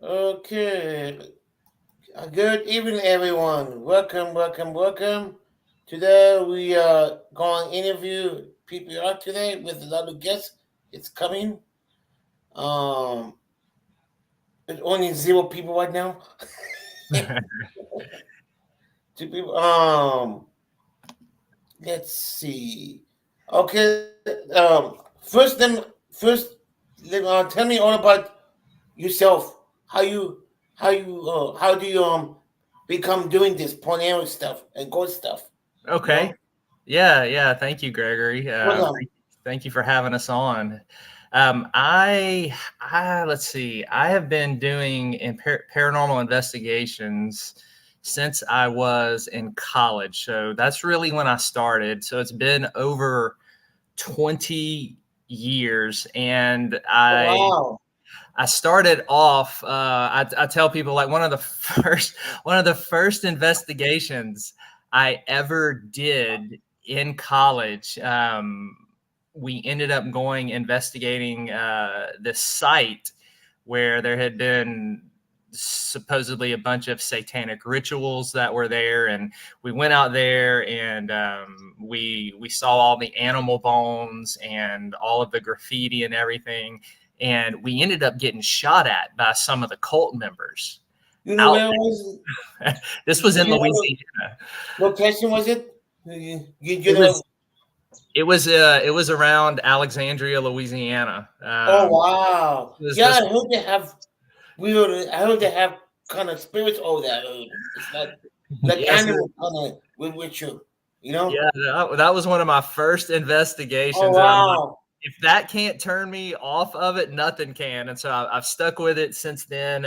Okay. Good evening, everyone. Welcome. Today we are going to interview people today with another guest. It's coming. Um, it's only zero people right now. Two people. Let's see. Okay. First, tell me all about yourself. How you, how do you become doing this Pornero stuff and ghost stuff? You Okay. know, Yeah. Thank you, Gregory. welcome. Thank you for having us on. Let's see. I have been doing paranormal investigations since I was in college. So that's really when I started. So it's been over 20 years, and Oh, wow. I started off. I tell people like one of the first investigations I ever did in college. We ended up going investigating this site where there had been supposedly a bunch of satanic rituals that were there, and we went out there and we saw all the animal bones and all of the graffiti and everything, and we ended up getting shot at by some of the cult members You know out where it was? there. This was Do in you know Louisiana. what location was it? You It know? was it was around Alexandria, Louisiana. Oh, wow. It was Yeah, this I heard they have weird. I heard they have kind of spirits over there. It's like yes, animals kind of with you. You know? yeah, that was one of my first Oh, investigations, and I'm like, wow. if that can't turn me off of it, nothing can. And so I've stuck with it since then.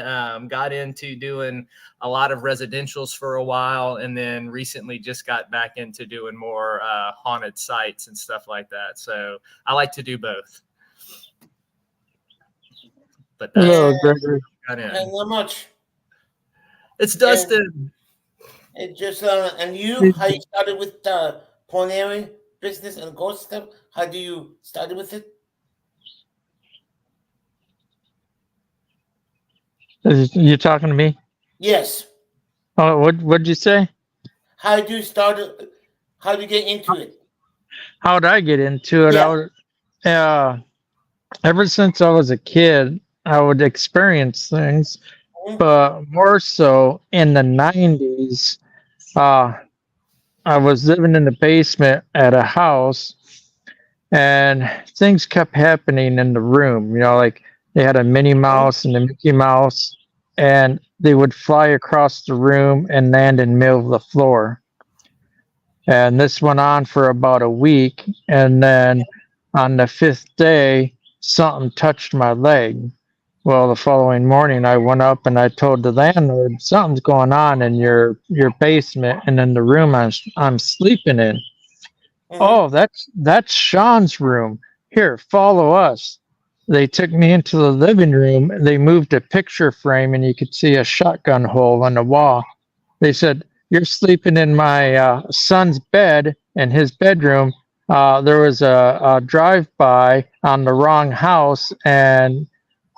Got into doing a lot of residentials for a while, and then recently just got back into doing more haunted sites and stuff like that. So I like to do both. But that's And Hello, Gregory. got and in. not much. It's And Dustin. it just and you, how you started with the Porneri business and ghost stuff? How do you started with it? You talking to me? Yes. Oh, what'd you say? How do you start it? How do you get into it? How'd I get into it? Yeah. Uh, Ever since I was a kid, I would experience things, Mhm. but more so in the 90s. Uh, I was living in the basement at a house, and things kept happening in the room. Like they had a Minnie Mhm. Mouse and a Mickey Mouse, and they would fly across the room and land in the middle of the floor. And this went on for about a week. And then on the fifth day, something touched my leg. Well, the following morning, I went up and I told the landlord something's going on in your basement and in the room I'm sleeping in. Mhm. Oh, that's Sean's room. Here, follow us. They took me into the living room. They moved a picture frame, and you could see a shotgun hole on the wall. They said, "You're sleeping in my son's bed in his bedroom." There was a drive-by on the wrong house, and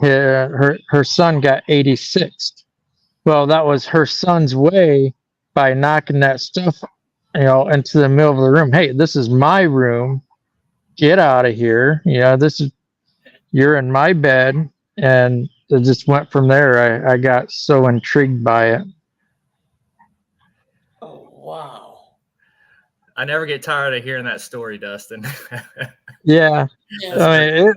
her son got 86th. Well, that was her son's way by knocking that stuff, into the middle of the room. Hey, this is my room. Get out of here. This is you're in my bed, and it just went from there. I got so intrigued by it. Oh, wow. I never get tired of hearing that story, Dustin. Yeah, That's Yeah. I great. mean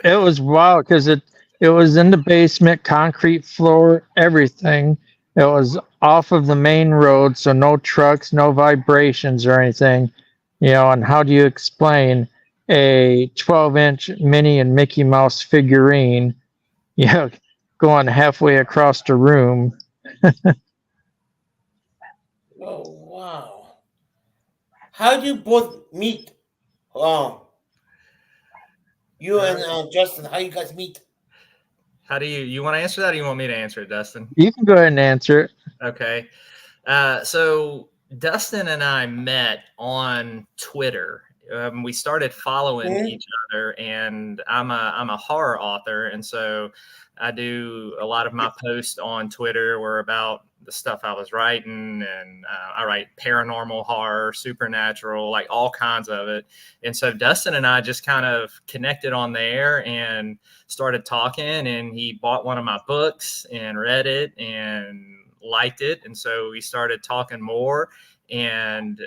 it was wild because it was in the basement, concrete floor, everything. It was off of the main road, so no trucks, no vibrations or anything. And how do you explain a 12-inch Minnie and Mickey Mouse figurine, you know, going halfway across the room? Oh, wow. How do you both meet? You Uh, and Justin, how you guys meet? how do you want to answer that, or you want me to answer it, Dustin? You can go ahead and answer it. Okay. So Dustin and I met on Twitter, we started following Mhm. each other, and I'm a horror author, and so I do a lot of my posts on Twitter were about the stuff I was writing, and I write paranormal horror, supernatural, like all kinds of it. And so Dustin and I just kind of connected on there and started talking, and he bought one of my books and read it and liked it, and so we started talking more, and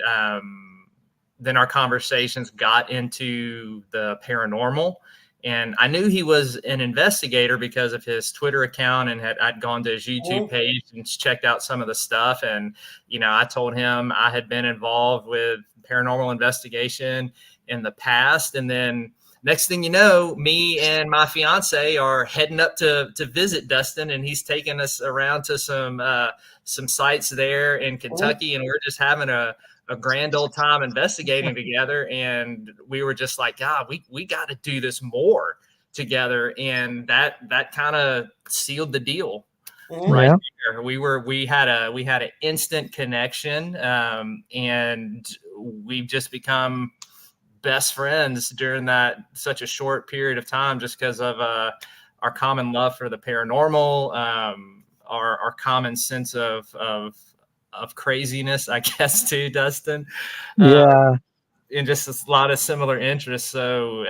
then our conversations got into the paranormal. And I knew he was an investigator because of his Twitter account, and I'd gone to his YouTube Mhm. page and checked out some of the stuff. And, I told him I had been involved with paranormal investigation in the past. And then next thing you know, me and my fiance are heading up to visit Dustin, and he's taking us around to some sites there in Mhm. Kentucky, and we're just having a grand old time investigating together. And we were just like, God, we got to do this more together. And that kind of sealed the deal Mhm. right Yeah. there. We had an instant connection, and we've just become best friends during that such a short period of time, just because of our common love for the paranormal, our common sense of craziness, I guess, too, Dustin, uh, Yeah. and just a lot of similar interests. So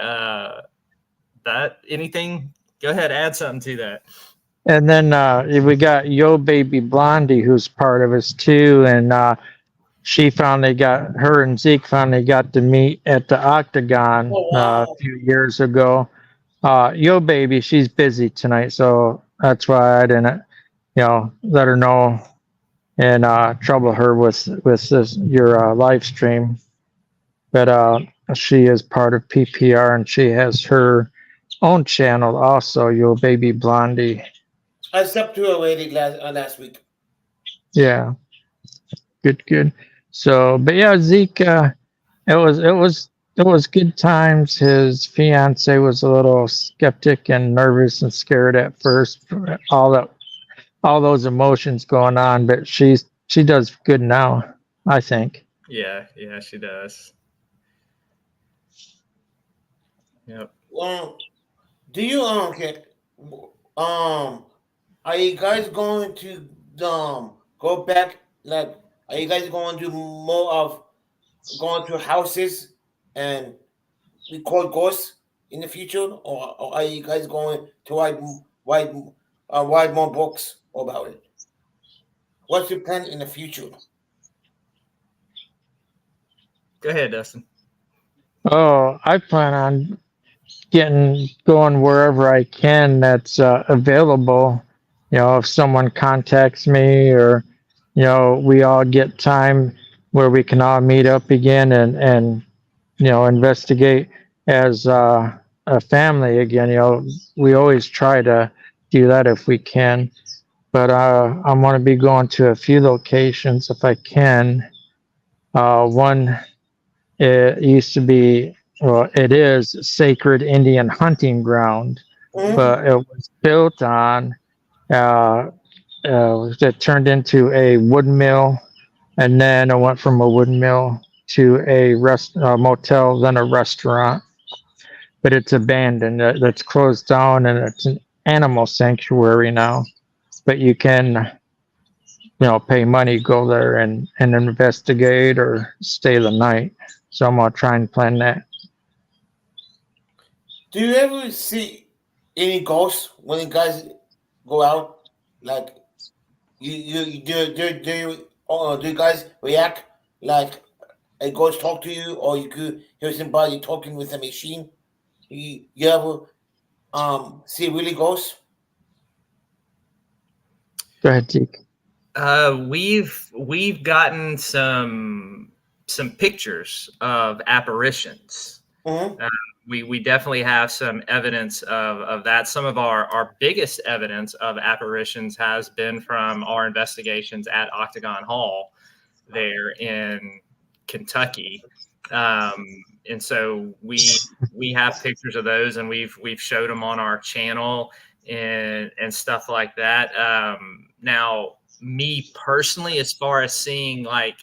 that anything, go ahead, add something to that. And then we got Yo Baby Blondie, who's part of us too. And her and Zeke finally got to meet at the Octagon Oh a wow. few years ago. Yo Baby, she's busy tonight, so that's why I didn't, let her know and trouble her with your live stream. But she is part of PPR, and she has her own channel also, Yo Baby Blondie. I slept through already last week. Yeah, good, good. So, but yeah, Zeke, it was good times. His fiance was a little skeptic and nervous and scared at first, all that all those emotions going on, but she does good now, I think. Yeah, she does. Yep. Um, do you okay? Um, are you guys going to go back? Like, are you guys going to do more of going to houses and record ghosts in the future, or are you guys going to write more books about it? What's your plan in the future? Go ahead, Dustin. Oh, I plan on getting going wherever I can that's available. If someone contacts me, or we all get time where we can all meet up again and investigate as a family again. We always try to do that if we can. But I'm going to be going to a few locations if I can. One, it used to be, well, it is sacred Indian hunting ground, Mm-hmm. but it was built on, it turned into a wood mill, and then it went from a wood mill to a motel, then a restaurant. But it's abandoned. That's closed down, and it's an animal sanctuary now. But you can, pay money, go there and investigate or stay the night. So I'm gonna try and plan that. Do you ever see any ghosts when you guys go out? Like do you guys react like a ghost talk to you, or you could hear somebody talking with a machine? You ever see really ghosts? Go ahead, Zeke. We've gotten some pictures of apparitions. Mm-hmm. Uh, we definitely have some evidence of that. Some of our biggest evidence of apparitions has been from our investigations at Octagon Hall there in Kentucky. And so we have pictures of those, and we've showed them on our channel and stuff like that. Now, me personally, as far as seeing like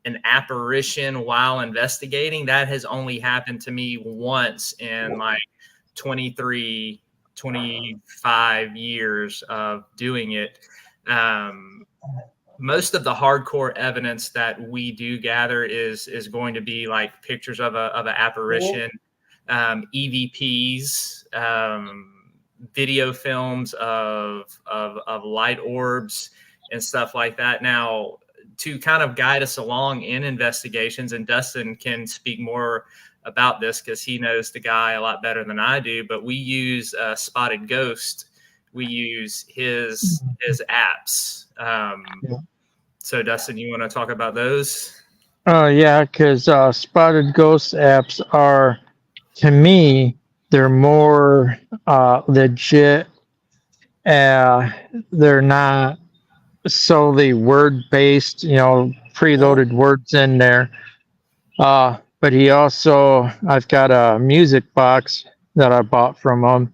an apparition while investigating. That has only happened to me once in like 23, 25 years of doing it. Most of the hardcore evidence that we do gather is going to be like pictures of an apparition, EVPs, video films of light orbs and stuff like that. Now, to kind of guide us along in investigations, and Dustin can speak more about this because he knows the guy a lot better than I do, but we use Spotted Ghost. We use his apps. So Dustin, you want to talk about those? Yeah, because Spotted Ghost apps are, to me, they're more legit. They're not solely word-based, preloaded words in there. But I've got a music box that I bought from him.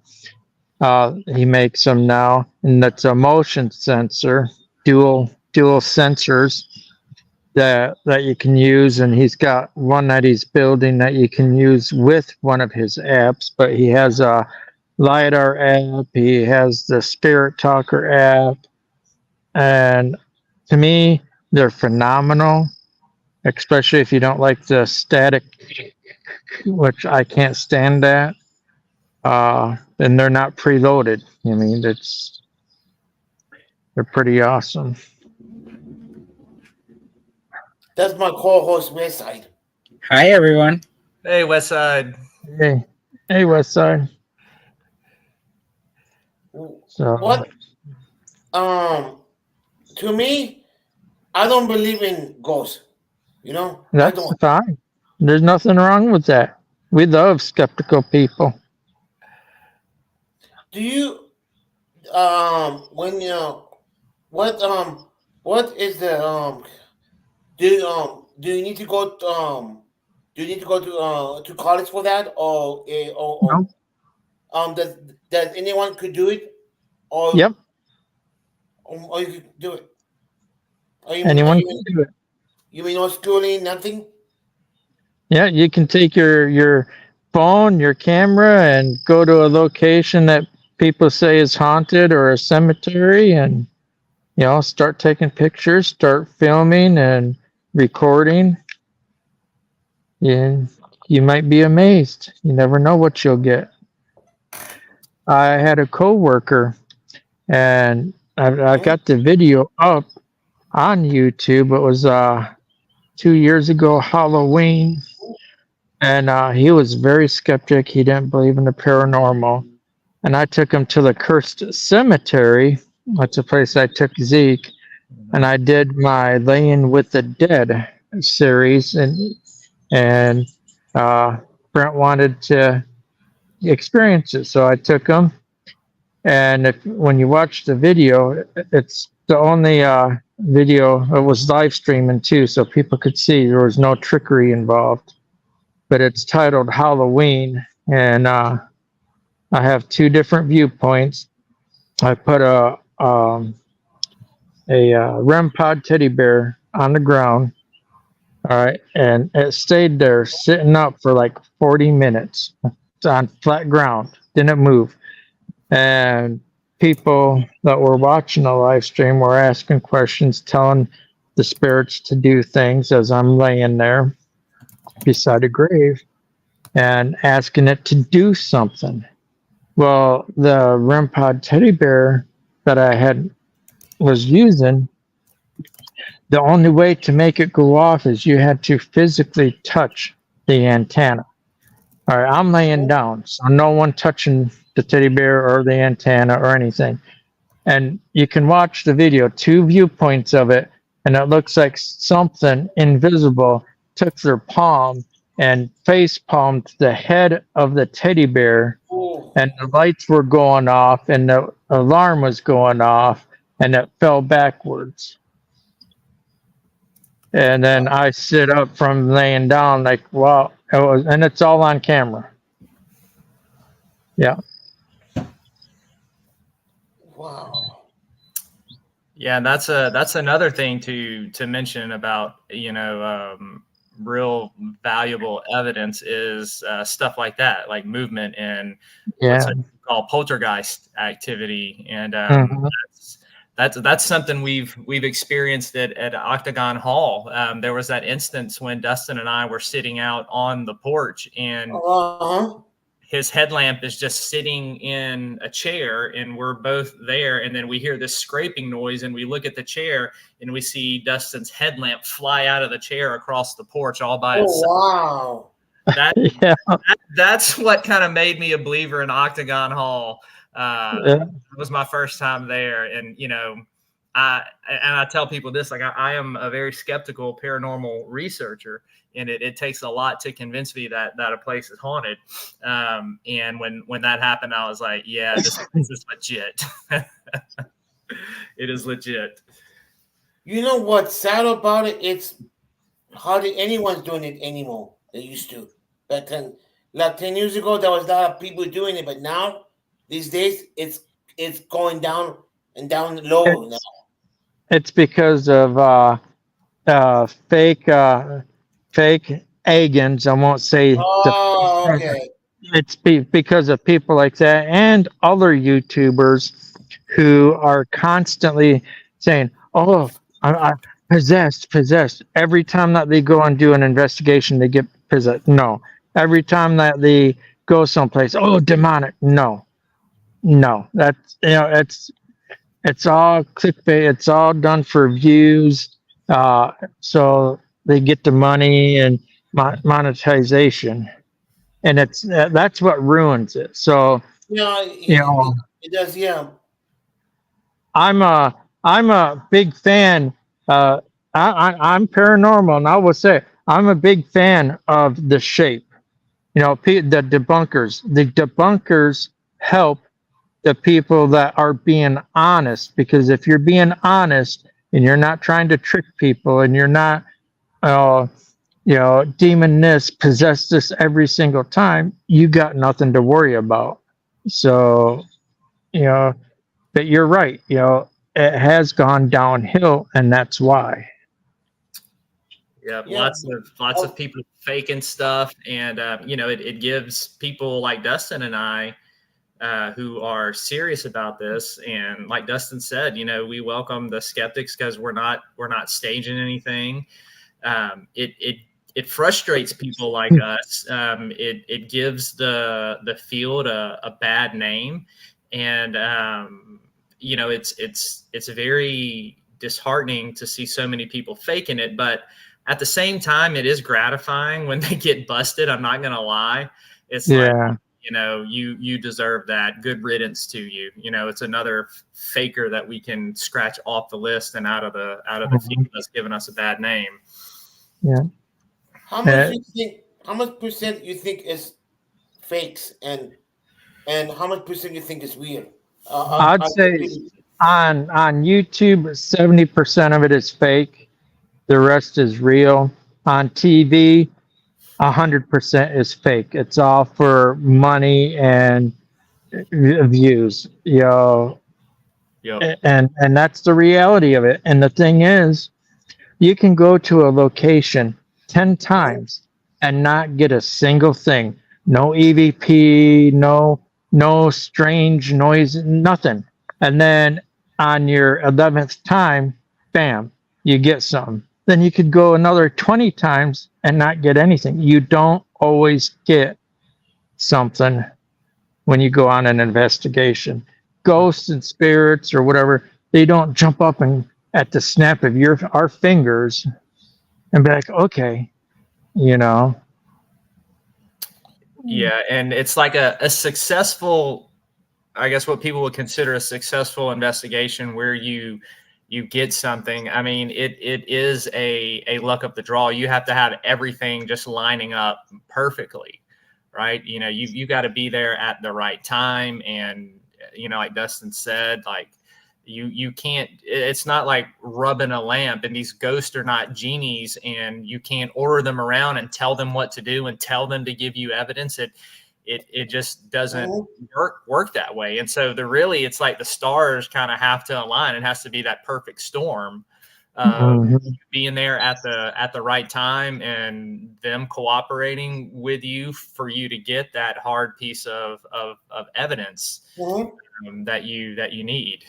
He makes them now, and that's a motion sensor, dual sensors that you can use. And he's got one that he's building that you can use with one of his apps. But he has a LiDAR app. He has the Spirit Talker app, and to me, they're phenomenal. Especially if you don't like the static, which I can't stand that. And they're not preloaded. I mean, they're pretty awesome. That's my co-host, Westside. Hi, everyone. Hey, Westside. Hey, Westside. So What? To me, I don't believe in ghosts. I that's don't. fine. There's nothing wrong with that. We love skeptical people. Do you when what is the do you need to go to college for that, or No. does anyone could do it, or Yep. or you could do it? Anyone can do it. You mean no schooling, nothing? Yeah, you can take your phone, your camera, and go to a location that people say is haunted or a cemetery, and start taking pictures, start filming and recording. And you might be amazed. You never know what you'll get. I had a coworker, and I got the video up on YouTube. It was 2 years ago, Halloween, and he was very skeptic. He didn't believe in the paranormal, and I took him to the Cursed Cemetery. That's a place I took Zeke, and I did my Laying with the Dead series, and Brent wanted to experience it, so I took him. And when you watch the video, it's the only video. It was live streaming too, so people could see there was no trickery involved. But it's titled Halloween, and I have two different viewpoints. I put a REM pod teddy bear on the ground. All right, and it stayed there sitting up for like 40 minutes. It's on flat ground, didn't move. And people that were watching the live stream were asking questions, telling the spirits to do things as I'm laying there beside a grave and asking it to do something. Well, the REM pod teddy bear that I was using, the only way to make it go off is you had to physically touch the antenna. All right, I'm laying down, so no one touching the teddy bear or the antenna or anything. And you can watch the video, two viewpoints of it, and it looks like something invisible took their palm and face palmed the head of the teddy bear, and the lights were going off and the alarm was going off, and it fell backwards. And then I sit up from laying down like, wow, and it's all on camera. Yeah. Wow. Yeah, that's another thing to mention about, real valuable evidence is stuff like that, like movement and what's Yeah. it called, poltergeist activity, and Mhm. that's something we've experienced at Octagon Hall. There was that instance when Dustin and I were sitting out on the porch, and Uh-huh. his headlamp is just sitting in a chair, and we're both there, and then we hear this scraping noise, and we look at the chair and we see Dustin's headlamp fly out of the chair across the porch all by Oh, itself. wow. that, Yeah. that's what kind of made me a believer in Octagon Hall. Yeah. It was my first time there, and I tell people this, like, I am a very skeptical paranormal researcher, and it takes a lot to convince me that a place is haunted. And when that happened, I was like, yeah, this is legit. It is legit. You know what's sad about it? It's hardly anyone's doing it anymore. They used to. Back then, like 10 years ago, there was a lot of people doing it, but now, these days, it's going down and down low now. It's because of fake fake agents. I won't say the. Oh, okay. It's because of people like that and other YouTubers who are constantly saying, "Oh, I possessed, possessed." Every time that they go and do an investigation, they get possessed. No. Every time that they go someplace, oh, demonic. No, no. That's it's all clickbait. It's all done for views, so they get the money and monetization, and it's that's what ruins it. So Yeah, you know, it does, yeah. I'm a big fan. I'm paranormal, and I will say I'm a big fan of the shape. The debunkers. The debunkers help the people that are being honest, because if you're being honest and you're not trying to trick people and you're not uh, demon this, possess this every single time, you got nothing to worry about. So you know but you're right, it has gone downhill, and that's why. Yeah, Yeah. lots of Oh, people faking stuff, and it gives people like Dustin and I, who are serious about this. And like Dustin said, we welcome the skeptics because we're not staging anything. It frustrates people like us. It gives the field a bad name, and it's very disheartening to see so many people faking it. But at the same time, it is gratifying when they get busted. I'm not gonna lie. It's like, Yeah. you deserve that. Good riddance to you. It's another faker that we can scratch off the list and out of the field that's given us a bad name. Yeah. how much Uh, you think? How much percent you think is fakes, and how much percent you think is real? I'd say on YouTube, 70% of it is fake. The rest is real. On TV, 100% is fake. It's all for money and views, Yep. and that's the reality of it. And the thing is, you can go to a location 10 times and not get a single thing. No EVP, no strange noise, nothing. And then on your 11th time, bam, you get something. Then you could go another 20 times and not get anything. You don't always get something when you go on an investigation. Ghosts and spirits or whatever, they don't jump up and at the snap of our fingers and be like, okay, you know. Yeah, and it's like a successful, I guess, what people would consider a successful investigation where you get something. I mean, it is a luck of the draw. You have to have everything just lining up perfectly, right? You got to be there at the right time, and like Dustin said, like you can't. It's not like rubbing a lamp, and these ghosts are not genies, and you can't order them around and tell them what to do and tell them to give you evidence. it just doesn't Mhm. work that way. And so it's like the stars kind of have to align. It has to be that perfect storm of Mhm. being there at the right time and them cooperating with you for you to get that hard piece of evidence Mhm. that you need.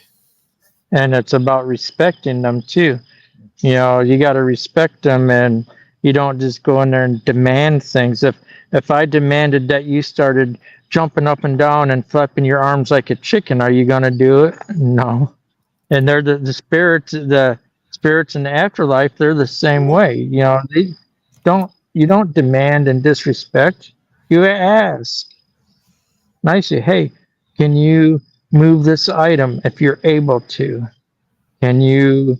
And it's about respecting them too. You know, you got to respect them, and you don't just go in there and demand things. If I demanded that you started jumping up and down and flapping your arms like a chicken, are you going to do it? No. And they're the spirits in the afterlife. They're the same Mhm. way. You know, they you don't demand and disrespect. You ask nicely. Hey, can you move this item if you're able to? Can you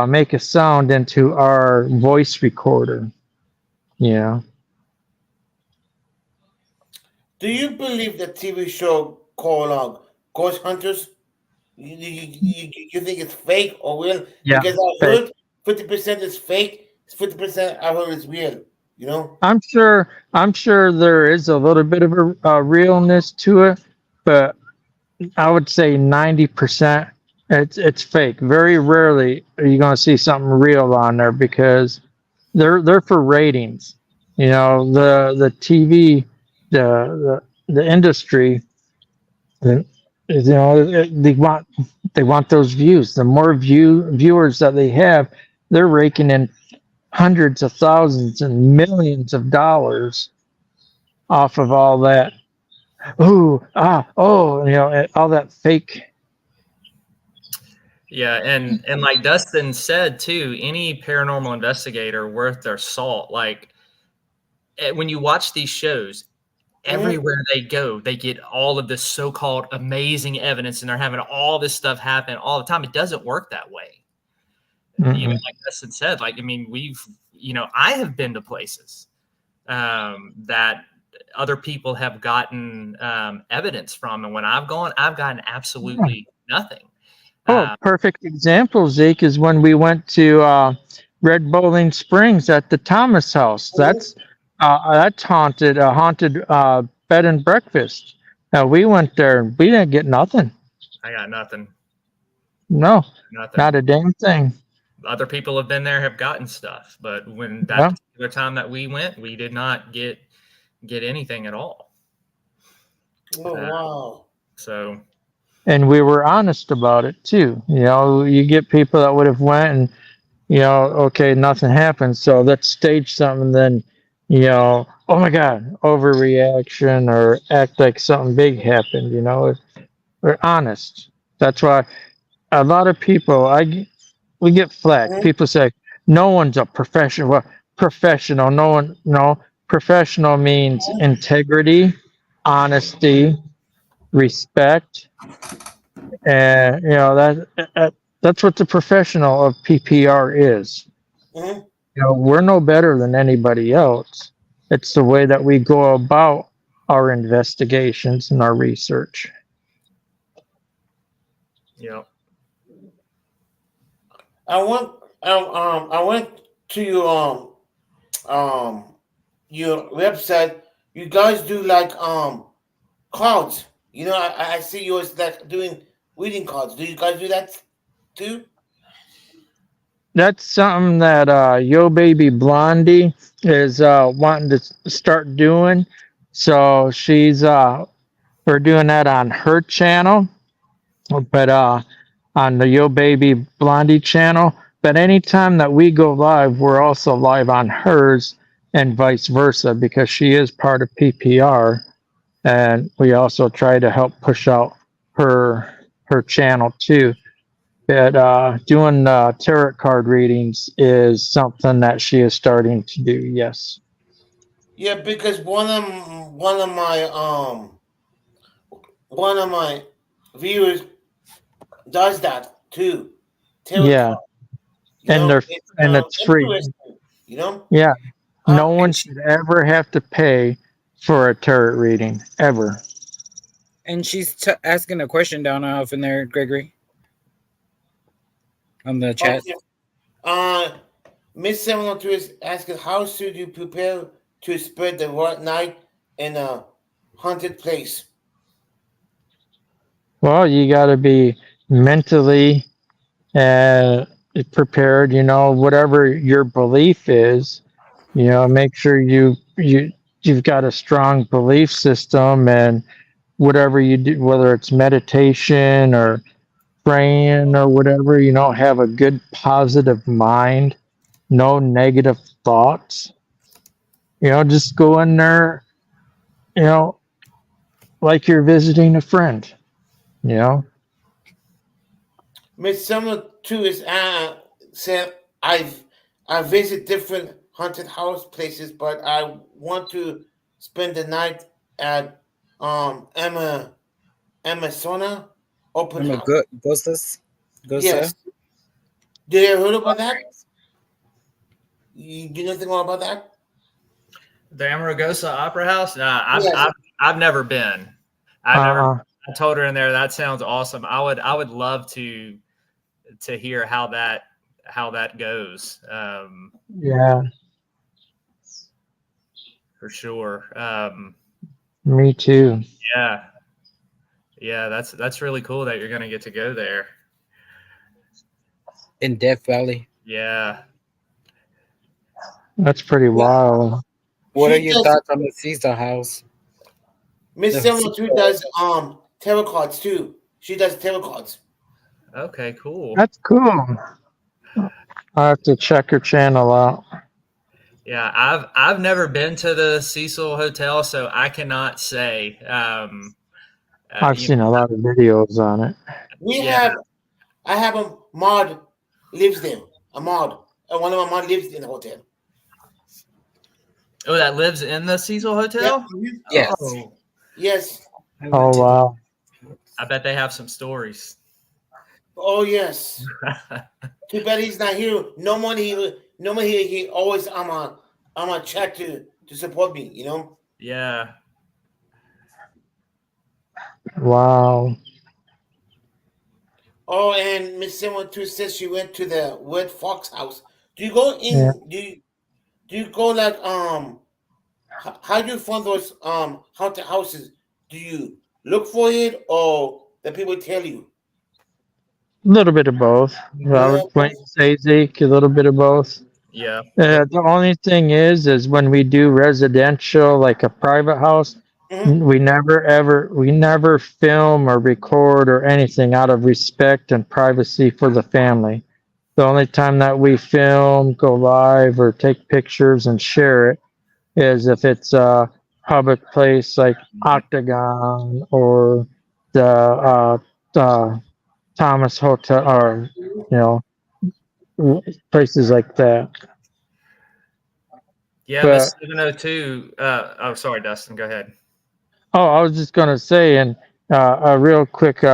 make a sound into our voice recorder? Yeah. Do you believe the TV show called Ghost Hunters? You think it's fake or real? Yeah. Because I Fake. heard 50% is fake, 50% I heard is real. You know? I'm sure there is a little bit of a realness to it, but I would say 90% it's fake. Very rarely are you going to see something real on there because they're for ratings. You know, the TV, the industry, you know, they want those views. The more viewers that they have, they're raking in hundreds of thousands and millions of dollars off of all that. You know, all that fake. Yeah, and like Dustin said too, any paranormal investigator worth their salt, like when you watch these shows, Mhm. everywhere they go, they get all of this so-called amazing evidence, and they're having all this stuff happen all the time. It doesn't work that way. Mm-mm. Like Dustin said, like I mean, I have been to places that other people have gotten evidence from, and when I've gone, I've gotten absolutely nothing. Oh, Uh, perfect example, Zeke, is when we went to Red Bowling Springs at the Thomas House. Mhm. That's haunted, a haunted bed and breakfast. We went there and we didn't get nothing. I got nothing, No, not nothing. a damn thing. Other people have been there, have gotten stuff, but when that Yeah. particular time that we went, we did not get anything at all. Oh Uh, wow. so And we were honest about it too. You know, you get people that would have went and, you know, okay, nothing happened, so let's stage something. Then, you know, oh my God, overreaction or act like something big happened. You know, we're honest. That's why a lot of people, we get flack. Mhm. People say no one's a professional. Well, professional. No one. No, professional means integrity, honesty, respect, and you know that's what the professional of PPR is. Mhm. You know, we're no better than anybody else. It's the way that we go about our investigations and our research. you know, I went I went to um your website. You guys do like cards. You know, I see you as like doing reading cards. Do you guys do that too? That's something that Yo Baby Blondie is wanting to start doing. So we're doing that on her channel, but on the Yo Baby Blondie channel. But anytime that we go live, we're also live on hers and vice versa because she is part of PPR, and we also try to help push out her channel too. But doing tarot card readings is something that she is starting to do. Yes. Yeah, because one of my viewers does that too. Tarot Yeah, card. You and know, they're it's and it's free. interesting. You know, Yeah, no one And she, should ever have to pay for a tarot reading ever. and she's asking a question down off in there, Gregory, on the chat. okay. Uh, Miss 702 is asking, how should you prepare to spread the right night and haunted place? Well, you got to be mentally uh, prepared. Whatever your belief is, make sure you've got a strong belief system, and whatever you do, whether it's meditation or praying or whatever, have a good positive mind, no negative thoughts. Just go in there, you know, like you're visiting a friend, you know. Miss Summer too is said I visit different haunted house places, but I want to spend the night at Amazona open I'm a house. good ghostless. Ghosta. Yes. Did you heard about that? You do nothing about that? The Amargosa Opera House. Nah, Yes. I've never been. I've never. Uh, I told her in there that sounds awesome. I would love to hear how that goes. yeah, For sure. me too. Yeah, yeah. That's really cool that you're gonna get to go there. In Death Valley. Yeah. That's pretty Yeah. wild. What are She your does thoughts on the Cecil house? Miss The Summer too Cecil. does tarot cards too. She does tarot cards. Okay. Cool. That's cool. I have to check her channel out. Yeah. I've never been to the Cecil Hotel, so I cannot say. I've You seen a lot of videos on it. We Yeah. have I have a mod lives there. A mod. One of my mod lives in the hotel. Oh, that lives in the Cecil Yep. Hotel? Mhm. Yes. Oh, Yes. I Oh went to wow. I bet they have some stories. Oh yes. Too bad he's not here. No one here. No one here. He always I'm on chat to support me. You know. Yeah. Wow. Oh, and Miss Simon too says she went to the Red Fox house. Do you go Yeah. in? Do you go like how do you find those haunted houses? Do you look for it or the people tell you? A little bit of both. I would point say Zeke, a little bit of both. Yeah. The only thing is when we do residential, like a private house, Mm-hmm. we never film or record or anything out of respect and privacy for the family. The only time that we film, go live, or take pictures and share it is if it's a public place like Octagon or the Thomas Hotel, or places like that. Yeah, Miss But 702. Oh, sorry, Dustin. Go ahead. oh, I was just gonna say, and a real quick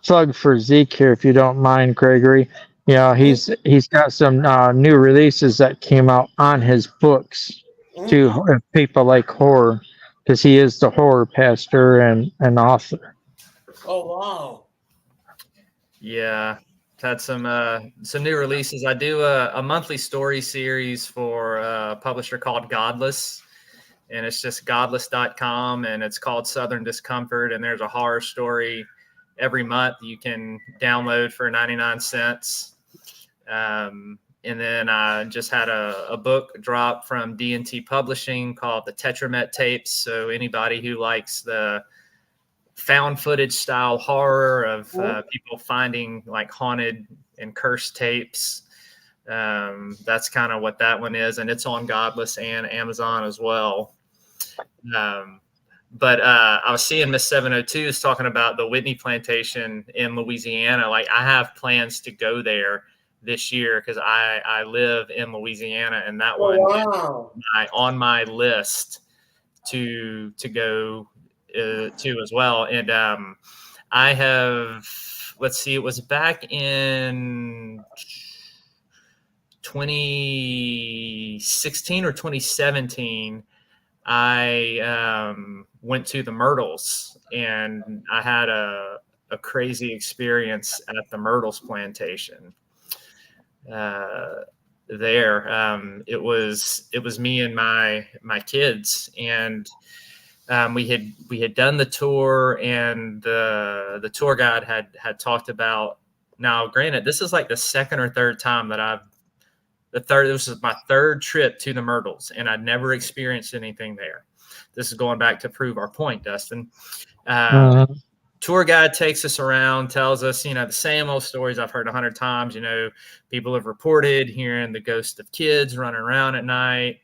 plug for Zeke here, if you don't mind, Gregory. He's got some new releases that came out on his books Mm-hmm. to people like horror, because he is the horror pastor and author. Oh wow. Yeah. Had some new releases. I do a monthly story series for a publisher called Godless, and it's just godless.com, and it's called Southern Discomfort, and there's a horror story every month you can download for 99 cents. And then I just had a book drop from D&T Publishing called the Tetramet Tapes. So anybody who likes the found footage style horror of people finding like haunted and cursed tapes, that's kind of what that one is. And it's on Godless and Amazon as well. But I was seeing Miss 702 is talking about the Whitney Plantation in Louisiana. Like I have plans to go there this year because I live in Louisiana, and that Oh one wow. is on my list to go to as well. And I have, let's see, it was back in 2016 or 2017. I went to the Myrtles, and I had a crazy experience at the Myrtles plantation. There, it was me and my kids, and we had done the tour, and the tour guide had talked about. Now, granted, this is like the second or third time that this is my third trip to the Myrtles, and I'd never experienced anything there. This is going back to prove our point, Dustin. Uh, Tour guide takes us around, tells us, the same old stories I've heard 100 times. People have reported hearing the ghost of kids running around at night.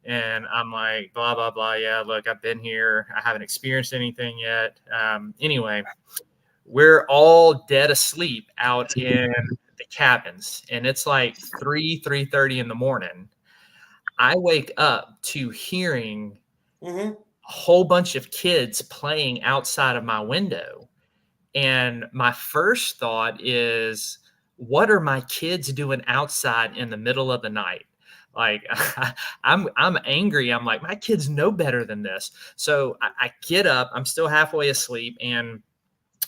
And I'm like, blah, blah, blah. Yeah, look, I've been here. I haven't experienced anything yet. Anyway, we're all dead asleep out in the cabins. And it's like 3:30 in the morning. I wake up to hearing Mm-hmm. a whole bunch of kids playing outside of my window. And my first thought is, what are my kids doing outside in the middle of the night? Like, I'm angry. I'm like, my kids know better than this. So I get up. I'm still halfway asleep, and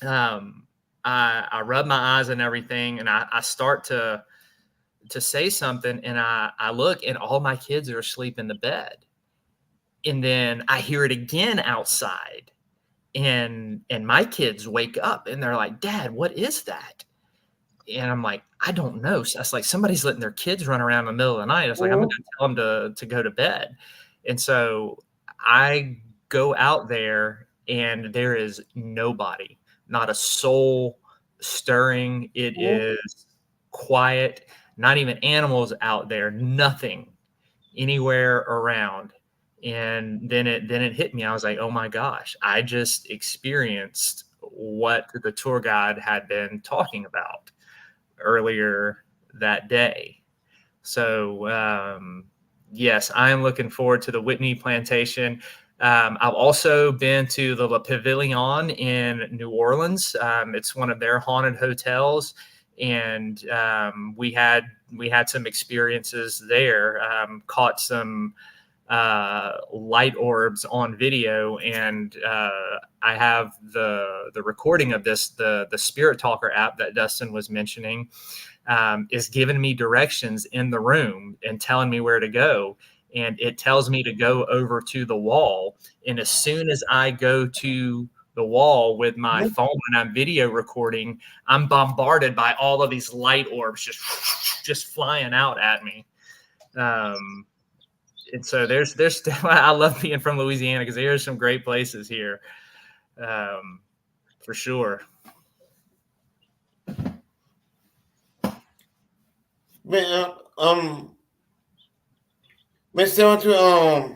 I rub my eyes and everything, and I start to say something, and I look, and all my kids are asleep in the bed. And then I hear it again outside, and my kids wake up, and they're like, "Dad, what is that?" And I'm like, "I don't know." So it's like somebody's letting their kids run around in the middle of the night. It's like, I'm going to tell them to go to bed. And so I go out there, and there is nobody, not a soul stirring. It is quiet, not even animals out there, nothing anywhere around. And then it hit me. I was like, oh my gosh, I just experienced what the tour guide had been talking about earlier that day. So yes, I am looking forward to the Whitney Plantation. I've also been to the Le Pavilion in New Orleans. It's one of their haunted hotels, and we had some experiences there. Caught some light orbs on video, and I have the recording of this. The Spirit Talker app that Dustin was mentioning is giving me directions in the room and telling me where to go. And it tells me to go over to the wall. And as soon as I go to the wall with my phone and I'm video recording, I'm bombarded by all of these light orbs just flying out at me. And so there's I love being from Louisiana, because there's some great places here, for sure. Mr.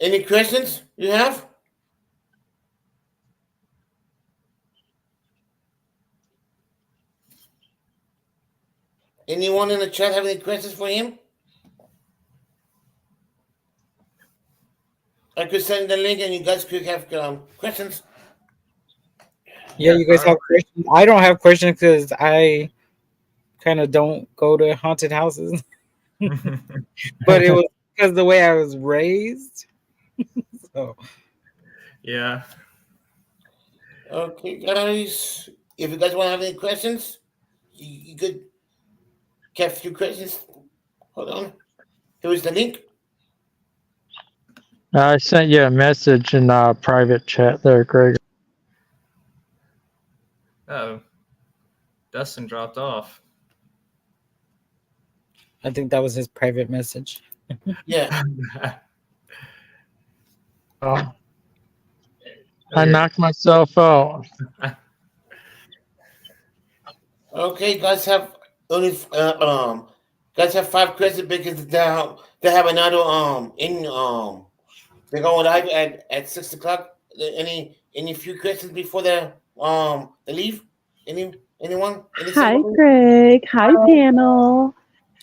Any questions you have? Anyone in the chat have any questions for him? I could send the link, and you guys could have questions. Yeah, you guys have questions. I don't have questions because I kind of don't go to haunted houses. But it was because the way I was raised. So Yeah. Okay, guys. If you guys want to have any questions, you could get a few questions. Hold on. Here's the link. I sent you a message in private chat there, Greg. Oh, Dustin dropped off. I think that was his private message. Yeah. Oh. I knocked myself out. Okay, guys have only guys have 5 questions, because they have another they're going live at 6 o'clock. Any few questions before they leave? Anyone? Hi, Greg. Hi, panel.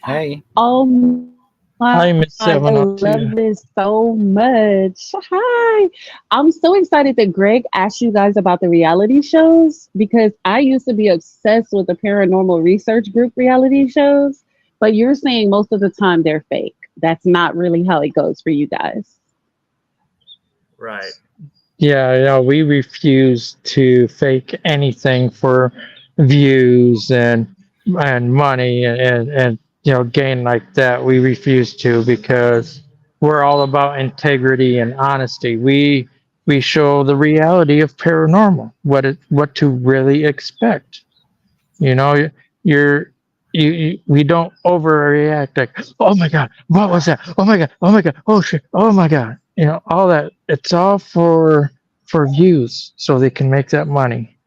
Hey. Oh my Hi, Miss God, I love 702. this so much. Hi. I'm so excited that Greg asked you guys about the reality shows, because I used to be obsessed with the paranormal research group reality shows, but you're saying most of the time they're fake. That's not really how it goes for you guys. Right. Yeah, we refuse to fake anything for views and money and gain like that. We refuse to, because we're all about integrity and honesty. We we show the reality of paranormal, what to really expect. You know, we don't overreact like, oh my god, what was that? Oh my god, oh my god, oh shit, oh my god. You know, all that. It's all for views, so they can make that money.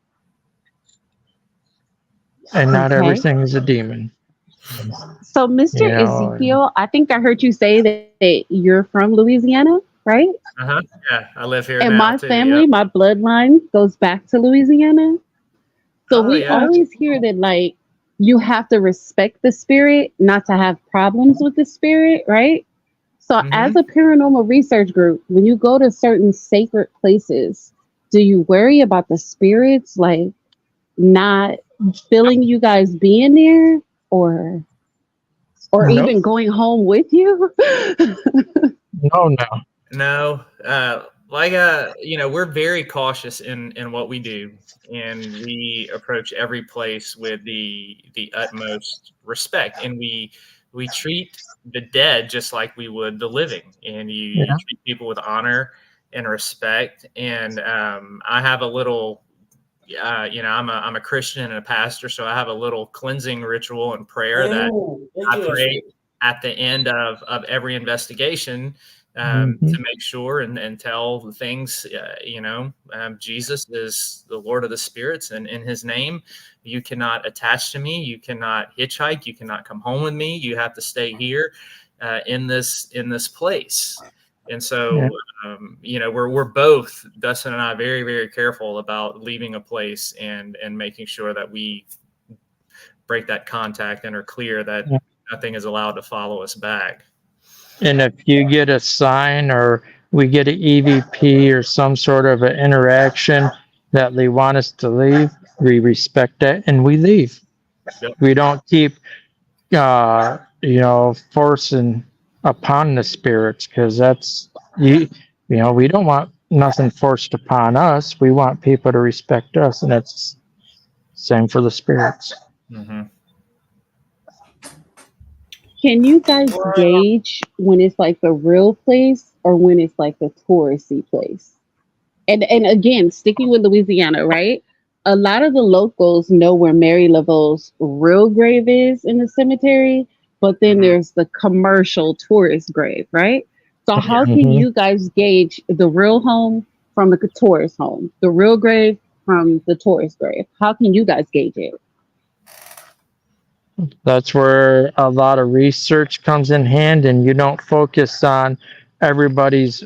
And not Okay. everything is a demon. So, Mr. You know, Ezekiel, I think I heard you say that you're from Louisiana, right? Uh-huh. Yeah, I live here And now my too. family, Yep. my bloodline goes back to Louisiana. So Oh we yeah. always hear that like you have to respect the spirit, not to have problems with the spirit, right? So as Mm-hmm. a paranormal research group, when you go to certain sacred places, do you worry about the spirits like not feeling you guys being there or nope, even going home with you? no. No, we're very cautious in what we do, and we approach every place with the utmost respect, and we treat the dead just like we would the living, and you Yeah, treat people with honor and respect. And I have a little, I'm a Christian and a pastor, so I have a little cleansing ritual and prayer that Oh, I pray interesting. at the end of every investigation, hmm to make sure and tell the things, Jesus is the Lord of the spirits, and in his name, you cannot attach to me. You cannot hitchhike. You cannot come home with me. You have to stay here in this place. And yeah. so, we're both, Dustin and I, very, very careful about leaving a place and making sure that we break that contact and are clear that Yeah. nothing is allowed to follow us back. And if you get a sign or we get an EVP or some sort of an interaction that they want us to leave, we respect that and we leave. Yep. We don't keep, forcing upon the spirits because we don't want nothing forced upon us. We want people to respect us, and it's same for the spirits. Mm-hmm. Can you guys Well, gauge when it's like the real place or when it's like the touristy place? And again, sticking with Louisiana, right? A lot of the locals know where Mary Lavelle's real grave is in the cemetery, but then Mm-hmm. there's the commercial tourist grave, right? So how can hmm you guys gauge the real home from the tourist home, the real grave from the tourist grave? How can you guys gauge it? That's where a lot of research comes in hand, and you don't focus on everybody's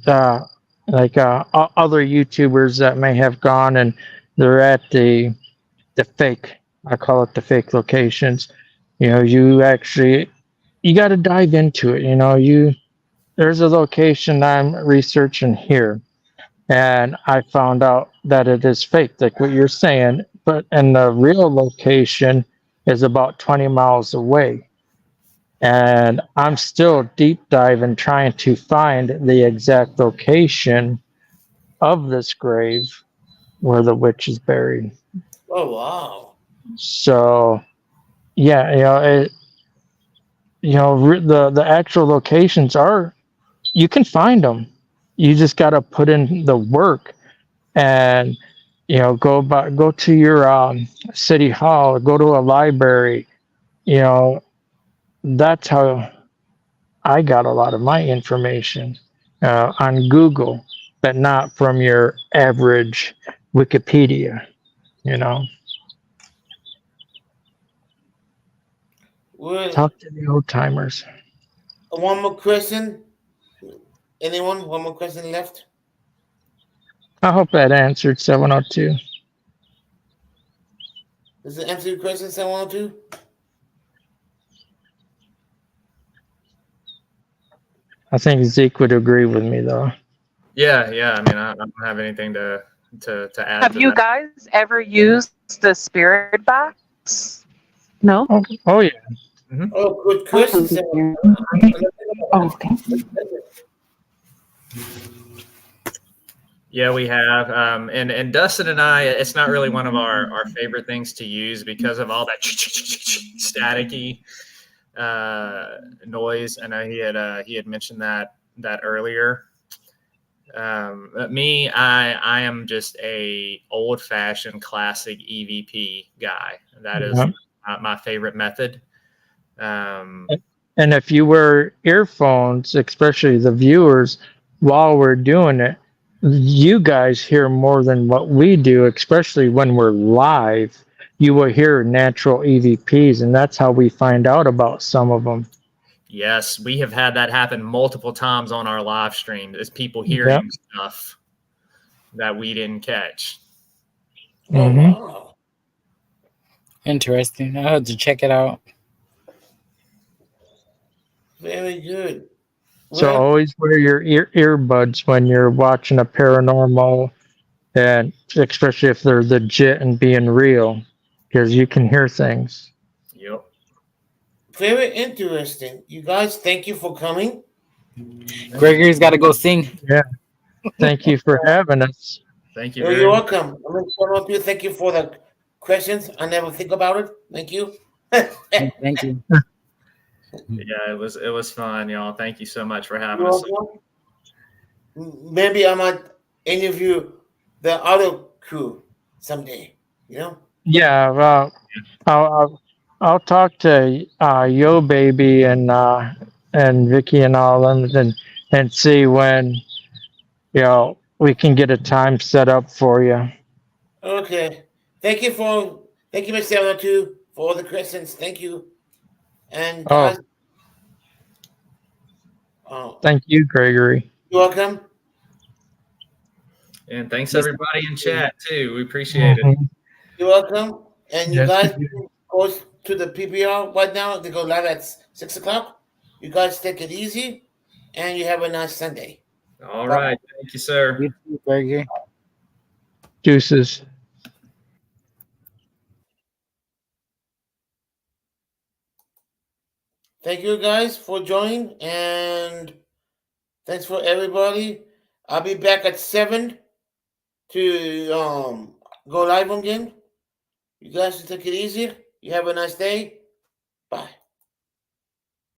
uh, other YouTubers that may have gone and they're at the fake. I call it the fake locations. You got to dive into it. There's a location I'm researching here, and I found out that it is fake, like what you're saying. But and the real location is about 20 miles away, and I'm still deep diving trying to find the exact location of this grave where the witch is buried. oh wow. So yeah, the actual locations are, you can find them. You just got to put in the work and go to your city hall, go to a library. You know, that's how I got a lot of my information on Google, but not from your average Wikipedia. You know, Well, talk to the old timers. one more question. Anyone? One more question left? I hope that answered 702. Does it answer your question, 712? I think Zeke would agree with me though. Yeah, yeah. I mean, I don't have anything to add Have to you that. guys ever used the spirit box? No? Oh yeah. Mm-hmm. Oh, good question, Oh, 712. okay. Yeah, we have. And Dustin and I, it's not really one of our favorite things to use because of all that staticky noise. I know he had mentioned that earlier. Me, I am just a old fashioned classic EVP guy. That is Yeah. my favorite method. Um, And if you wear earphones, especially the viewers, while we're doing it, you guys hear more than what we do, especially when we're live. You will hear natural EVPs, and that's how we find out about some of them. yes, we have had that happen multiple times on our live stream. Is people Yep. hearing stuff that we didn't catch. Oh Hmm. wow. Interesting. I have to check it out. Very good. So Well, always wear your earbuds when you're watching a paranormal, and especially if they're legit and being real, because you can hear things. Yep. very interesting. You guys, thank you for coming. Gregory's got to go sing. Yeah. Thank you for having us. Thank you Oh, very you're much. welcome. I'm going to follow up you. Thank you for the questions. I never think about it. Thank you. Thank you. Yeah, it was fun, y'all. Thank you so much for having You're us. welcome. Maybe I might interview the other crew someday. You know? Yeah. Well, I'll talk to Yo Baby and Vicky and all them, and see when we can get a time set up for you. Okay. Thank you, Mr. Allen, too, for all the questions. Thank you. And Oh, guys, uh, thank you, Gregory. you're welcome. And thanks Yes. everybody in chat too. We appreciate it. Mhm. You're welcome. And you Yes, guys we do. go to the PPR right now. They go live at 6 o'clock. You guys take it easy, and you have a nice Sunday. All Bye. right. Thank you, sir. You too, Gregory. Deuces. Thank you guys for joining, and thanks for everybody. I'll be back at 7 to go live again. You guys take it easy. You have a nice day. Bye.